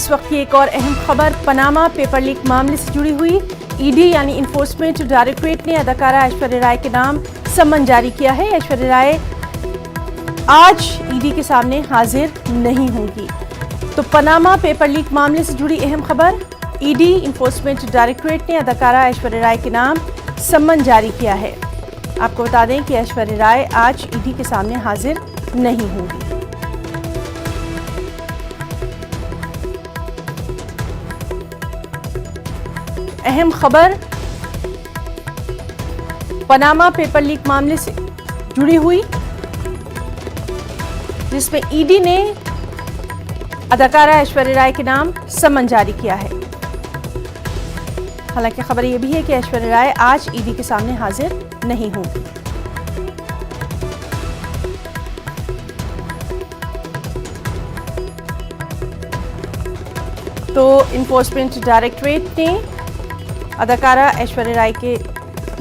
इस वक्त की एक और अहम खबर पनामा पेपर लीक मामले से जुड़ी हुई। ईडी यानी इन्फोर्समेंट डायरेक्टरेट ने अदाकारा ऐश्वर्या राय के नाम सम्मन जारी किया है। ऐश्वर्या राय आज ईडी के सामने हाजिर नहीं होंगी। तो पनामा पेपर लीक मामले से जुड़ी अहम खबर, ईडी इन्फोर्समेंट डायरेक्टरेट ने अदाकारा ऐश्वर्या राय के नाम सम्मन जारी किया है। आपको बता दें कि ऐश्वर्या राय आज ईडी के सामने हाजिर नहीं होंगी। अहम खबर पनामा पेपर लीक मामले से जुड़ी हुई, जिसमें ईडी ने अदाकारा ऐश्वर्या राय के नाम सम्मन जारी किया है। हालांकि खबर यह भी है कि ऐश्वर्या राय आज ईडी के सामने हाजिर नहीं होंगी। तो इन्फोर्समेंट डायरेक्टरेट ने अदाकारा ऐश्वर्या राय के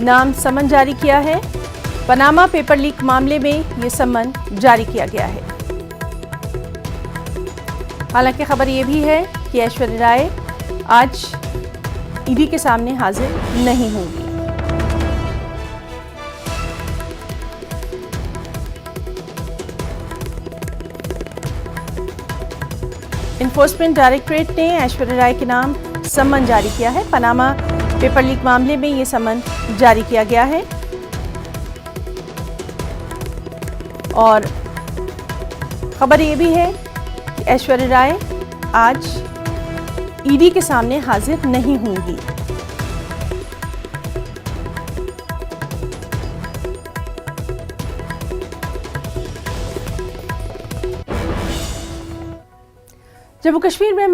नाम सम्मन जारी किया है। पनामा पेपर लीक मामले में यह सम्मन जारी किया गया है। हालांकि खबर यह भी है कि ऐश्वर्या राय आज ईडी के सामने हाजिर नहीं होंगी। इन्फोर्समेंट डायरेक्टरेट ने ऐश्वर्या राय के नाम सम्मन जारी किया है। पनामा पेपर लीक मामले में यह सम्मन जारी किया गया है और खबर यह भी है कि ऐश्वर्या राय आज ईडी के सामने हाजिर नहीं होंगी। जम्मू कश्मीर में